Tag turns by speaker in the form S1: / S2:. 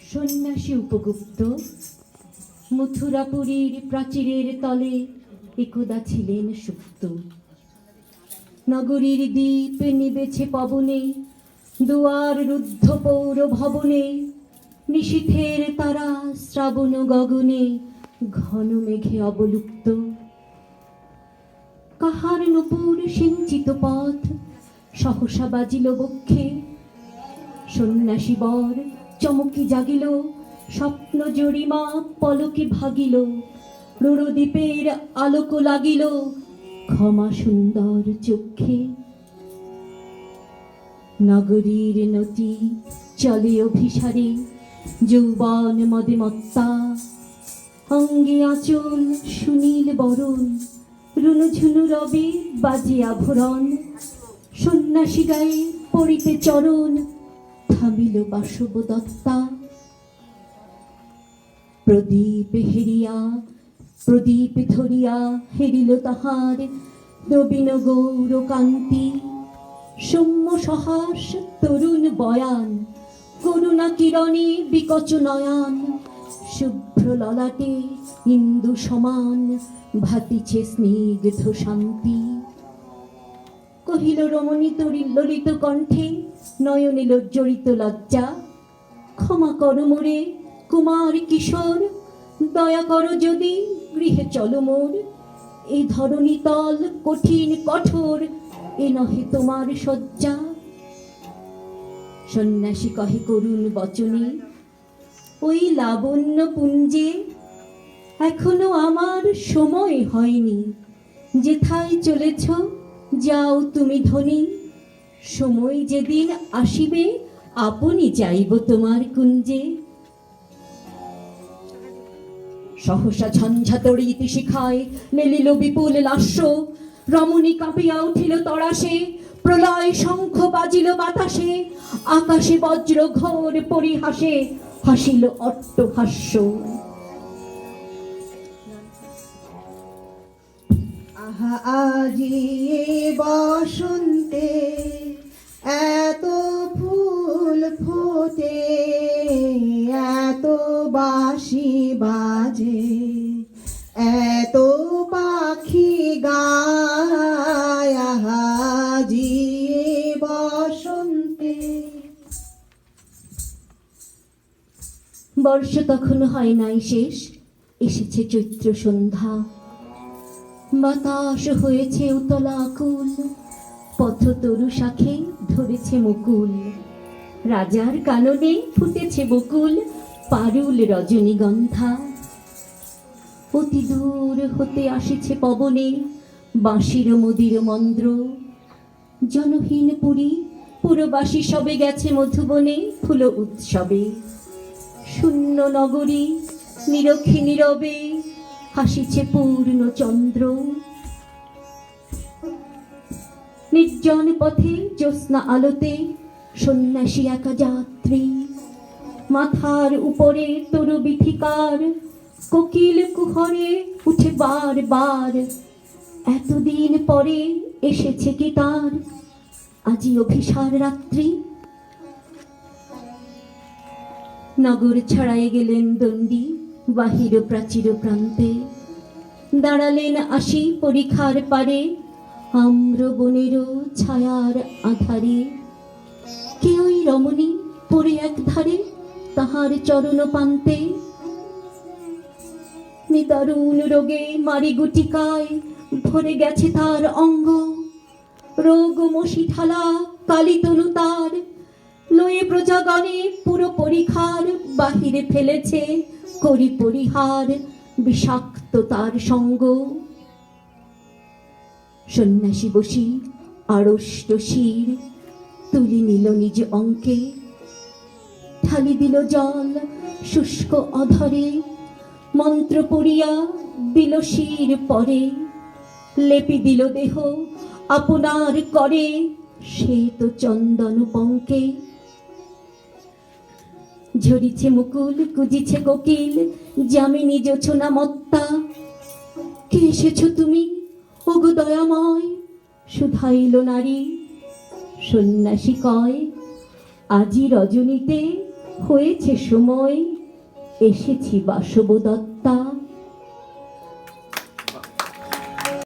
S1: সন্ন্যাসী উপগুপ্ত মথুরাপুরীর প্রাচীরের তলে একদা ছিলেন সুপ্ত। নগরীর দ্বীপ নিবেছে পবনে, দুয়ার রুদ্ধ পৌর ভবনে, নিশীথের তারা শ্রাবণ গগনে ঘন মেঘে অবলুপ্ত। কাহার নূপুর সিঞ্চিত পথ সহসা বাজিল বক্ষে, সন্ন্যাসী বর চমকি জাগিল, স্বপ্ন জরিমা পলকে ভাগিল, রুরদ্বীপের আলোক লাগিল ক্ষমা সুন্দর চক্ষে। নগরীর নদী চলে অভিসারে, যৌবন মদে মত্তা, অঙ্গে আঁচল সুনীল বরণ, রুনুঝুনু রবে বাজে আভরণ, সন্ন্যাসী গায়ে পড়িতে চরণ, থামিল বাসব দত্তা। প্রদীপ ধরিয়া হেরিল তাহার নবীন গৌর কান্তি, সৌম্য সহাস তরুণ বয়ান, করুণা কিরণে বিকচ নয়ন, শুভ্র ললাটে ইন্দু সমান ভাতিছে স্নিগ্ধ শান্তি। কহিল রমণী তরিল ললিত কণ্ঠে, নয়নে জড়িত লজ্জা, ক্ষমা কর মোরে কুমার কিশোর, দয়া কর যদি গৃহে চলো মোর, এই ধরণী তল কঠিন কঠোর, এ নহে তোমার শয্যা। সন্ন্যাসী কহে করুণ বচনে, ওই লাবণ্য পুঞ্জে এখনো আমার সময় হয়নি, যেথায় চলেছ যাও তুমি ধনী, সময় যেদিন আসিবে আপনি যাইব তোমার কুঞ্জে। সহসা ঝঞ্ঝা তড়িৎ শিখায় মেলিল বিপুল লাস্য, রমণী কাঁপিয়া উঠিল তরাসে, প্রলয় শঙ্খ বাজিল বাতাসে, আকাশে বজ্র ঘোর পরিহাসে হাসিল অট্টহাস্য।
S2: আহা আজি বসন্তে এত ফুল ফোটে, এত বাঁশি বাজে, এত পাখি গায়, আহা আজি বসন্তে।
S1: বর্ষ তখন হয় নাই শেষ, এসেছে চৈত্র সন্ধ্যা, বাতাস হয়েছে উতলা আকুল, পথ তরু শাখে ধরেছে মুকুল, রাজার কাননে ফুটেছে বকুল, পারুল রজনীগন্ধা। অতি দূর হতে আসিছে পবনে বাঁশির মদির মন্দ্র, জনহীন পুরী পুরবাসী সবে গেছে মধুবনে ফুল উৎসবে। শূন্য নগরী নিরক্ষী নীরবে হাসিছে পূর্ণ চন্দ্র, নির্জন পথে জ্যোৎস্না আলোতে সন্ন্যাসী একা যাত্রী, মাথার উপরে তরু বিথিকার, কোকিল কুহরে উঠে বার বার, এতদিন পরে এসেছে কি তার আজি অভিসার রাত্রি। নগর ছাড়াই গেলেন দণ্ডী বাহির প্রাচীর প্রান্তে, দাঁড়ালেন আসি পরিখার পারে, আম্র বনেরও ছায়ার আধারে। কেউই রমণী পড়ে এক ধারে তাহার চরণ পান্তে, নিদারুণ রোগে মারি গুটিকায় ভরে গেছে তার অঙ্গ, রোগ মশি ঠালা কালী তনু তার, লয়ে প্রজাগণে পুরো পরিখার বাহিরে ফেলেছে করি পরিহার বিষাক্ত তার সঙ্গ। সন্ন্যাসী বসি আড়ষ্ট শির তুলি নিল নিজ অঙ্কে, ঢালি দিল জল শুষ্ক অধরে, মন্ত্র পড়িয়া দিল শির পরে, লেপি দিল দেহ আপনার করে শ্বেত চন্দন পঙ্কে। ঝরিছে মুকুল কুজিছে কোকিল, যামিনী জোছনা মত্তা, কে এসেছ তুমি ওগো দয়াময় শুধাইল নারী। সন্ন্যাসী কয় আজি রজনীতে হয়েছে সময়, এসেছি বাসবদত্তা।